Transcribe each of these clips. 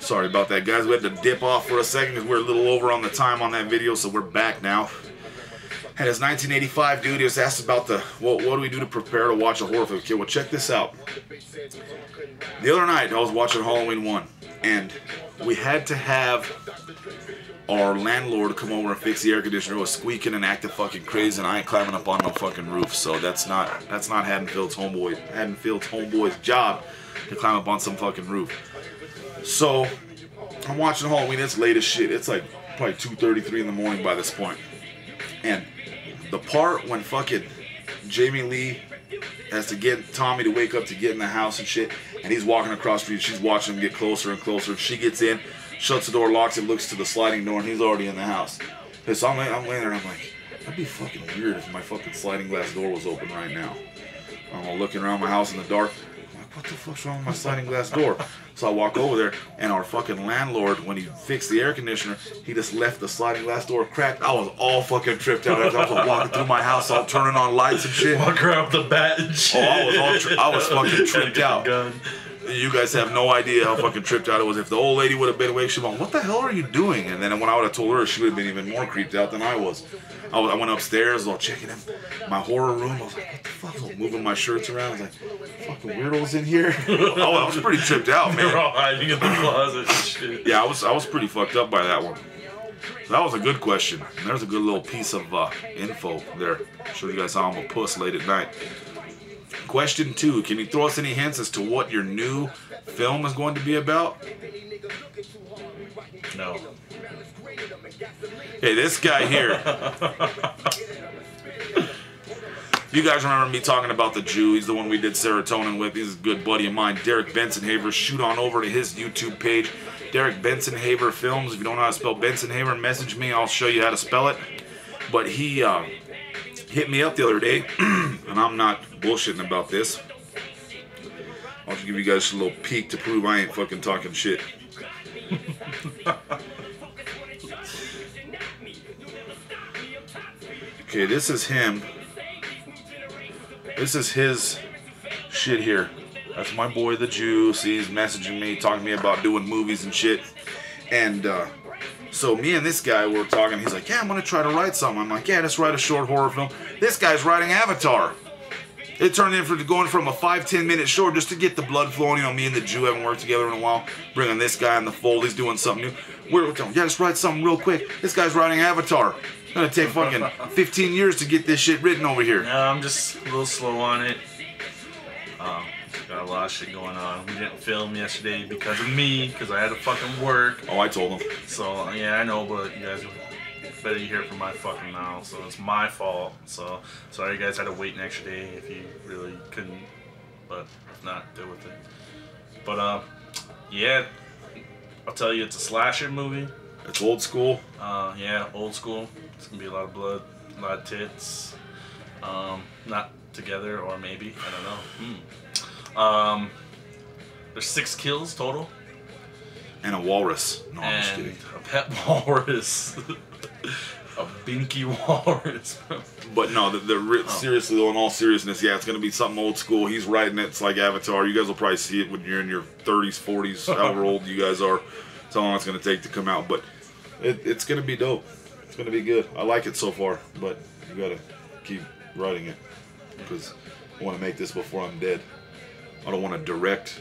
Sorry about that, guys. We had to dip off for a second because we're a little over on the time on that video, so we're back now. And it's 1985, dude. He was asked about what do we do to prepare to watch a horror film? Okay, well, check this out. The other night, I was watching Halloween 1, and we had to have our landlord come over and fix the air conditioner. It was squeaking and acting fucking crazy, and I ain't climbing up on no fucking roof. So that's not Haddonfield's homeboy's job to climb up on some fucking roof. So I'm watching Halloween. It's late as shit. It's like probably 2:33 in the morning by this point. And the part when fucking Jamie Lee has to get Tommy to wake up to get in the house and shit, and he's walking across the street, she's watching him get closer and closer. She gets in, shuts the door, locks it, looks to the sliding door, and he's already in the house. So I'm laying there and I'm like, that'd be fucking weird if my fucking sliding glass door was open right now. I'm looking around my house in the dark. I'm like, what the fuck's wrong with my sliding glass door? So I walk over there, and our fucking landlord, when he fixed the air conditioner, he just left the sliding glass door cracked. I was all fucking tripped out. I was walking through my house, all turning on lights and shit. Walk around with the bat and shit. Oh, I was fucking tripped out. You guys have no idea how fucking tripped out it was. If the old lady would have been awake, she'd have gone, what the hell are you doing? And then when I would have told her, she would have been even more creeped out than I was. I went upstairs, I was checking in my horror room. I was like, what the fuck? I was moving my shirts around. I was like, fucking weirdos in here. I was pretty tripped out, man. They were all hiding in the closet and shit. Yeah, I was pretty fucked up by that one. So that was a good question. And there's a good little piece of info there. Show you guys how I'm a puss late at night. Question 2. Can you throw us any hints as to what your new film is going to be about? No. Hey, this guy here. You guys remember me talking about the Jew? He's the one we did Serotonin with. He's a good buddy of mine, Derek Bensonhaver. Shoot on over to his YouTube page, Derek Bensonhaver Films. If you don't know how to spell Bensonhaver, message me. I'll show you how to spell it. But he hit me up the other day, and I'm not bullshitting about this. I'll just give you guys a little peek to prove I ain't fucking talking shit. Okay, this is him. This is his shit here. That's my boy, the Jew. See, he's messaging me, talking to me about doing movies and shit. And so me and this guy were talking. He's like, yeah, I'm going to try to write something. I'm like, yeah, let's write a short horror film. This guy's writing Avatar. It turned into going from a 5-10 minute short just to get the blood flowing. You know, me and the Jew haven't worked together in a while. Bringing this guy in the fold. He's doing something new. We're telling, yeah, let's write something real quick. This guy's writing Avatar. It's going to take fucking 15 years to get this shit written over here. No, I'm just a little slow on it. Got a lot of shit going on. We didn't film yesterday because of me, because I had to fucking work. Oh, I told him. So, yeah, I know, but you guys better hear it from my fucking mouth, so it's my fault. So, sorry you guys had to wait an extra day if you really couldn't, but if not, deal with it. But, yeah, I'll tell you, it's a slasher movie. It's old school. Yeah, old school. It's gonna be a lot of blood, a lot of tits. Not together, or maybe, I don't know. There's 6 kills total. And a walrus. No, I'm just kidding. A pet walrus. A binky walrus. But no, seriously though, in all seriousness, yeah, it's gonna be something old school. He's writing it. It's like Avatar. You guys will probably see it when you're in your 30s, 40s, however old you guys are. That's how long it's gonna take to come out. But it's gonna be dope. It's gonna be good. I like it so far, but you gotta keep writing it because I want to make this before I'm dead. I don't want to direct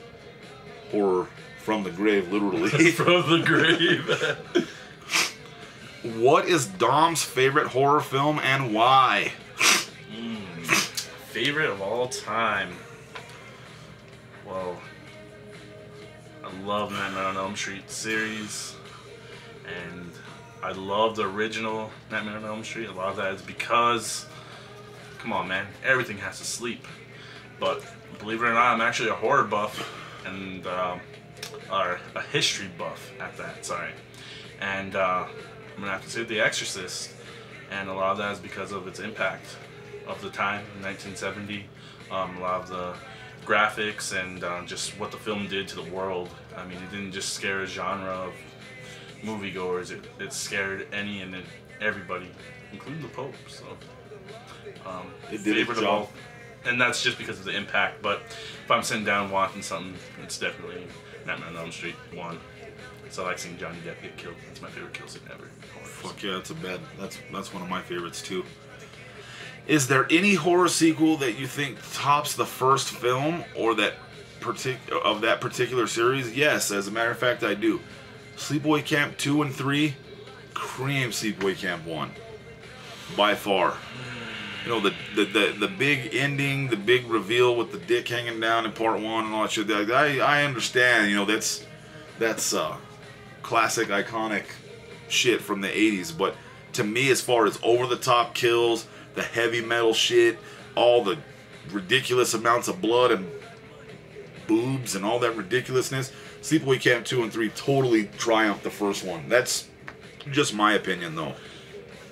horror from the grave, literally. From the grave. What is Dom's favorite horror film and why? Favorite of all time? Well, I love Nightmare on Elm Street series, and I love the original Nightmare on Elm Street. A lot of that is because, come on man, everything has to sleep. But believe it or not, I'm actually a horror buff, and or a history buff at that, sorry. And I'm gonna have to say The Exorcist, and a lot of that is because of its impact of the time, 1970. A lot of the graphics and just what the film did to the world. I mean, it didn't just scare a genre of moviegoers, it scared any and everybody, including the Pope. So it did its job. And that's just because of the impact. But if I'm sitting down watching something, it's definitely Nightmare on Elm Street 1. So I like seeing Johnny Depp get killed. That's my favorite kill scene ever. Fuck yeah, that's one of my favorites too. Is there any horror sequel that you think tops the first film or that particular series? Yes, as a matter of fact, I do. Sleepaway Camp 2 and 3, cream Sleepaway Camp 1, by far. You know, the big ending, the big reveal with the dick hanging down in part 1 and all that shit. I understand. You know, that's classic, iconic shit from the 80s. But to me, as far as over the top kills, the heavy metal shit, all the ridiculous amounts of blood and boobs and all that ridiculousness, Sleepaway Camp 2 and 3 totally triumphed the first one. That's just my opinion, though.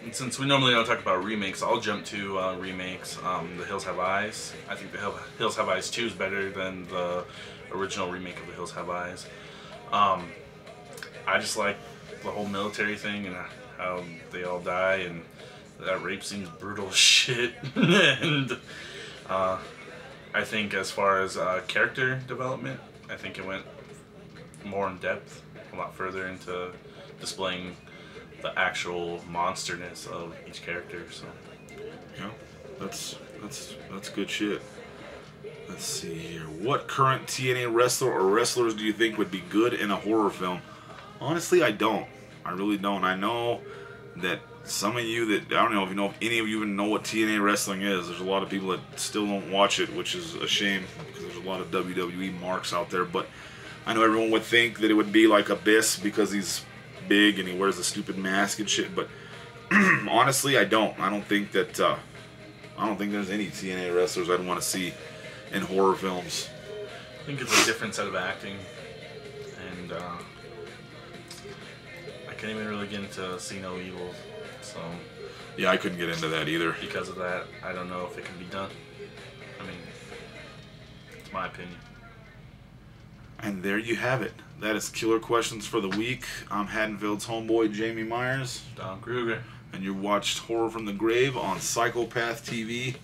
And since we normally don't talk about remakes, I'll jump to remakes. The Hills Have Eyes. I think The Hills Have Eyes 2 is better than the original remake of The Hills Have Eyes. I just like the whole military thing and how they all die, and that rape seems brutal as shit. And I think as far as character development, I think it went more in depth, a lot further into displaying the actual monsterness of each character. So yeah, that's good shit. Let's see here. What current TNA wrestler or wrestlers do you think would be good in a horror film? Honestly, I don't. I really don't. I know that some of you that, I don't know if you know, if any of you even know what TNA wrestling is. There's a lot of people that still don't watch it, which is a shame because there's a lot of WWE marks out there. But I know everyone would think that it would be like Abyss because he's big and he wears a stupid mask and shit. But honestly, I don't. I don't think that. I don't think there's any TNA wrestlers I'd want to see in horror films. I think it's a different set of acting, and I can't even really get into See No Evil. So yeah, I couldn't get into that either. Because of that, I don't know if it can be done. I mean, it's my opinion. And there you have it. That is Killer Questions for the week. I'm Haddonfield's homeboy, Jamie Myers. Don Kruger. And you watched Horror from the Grave on Psychopath TV.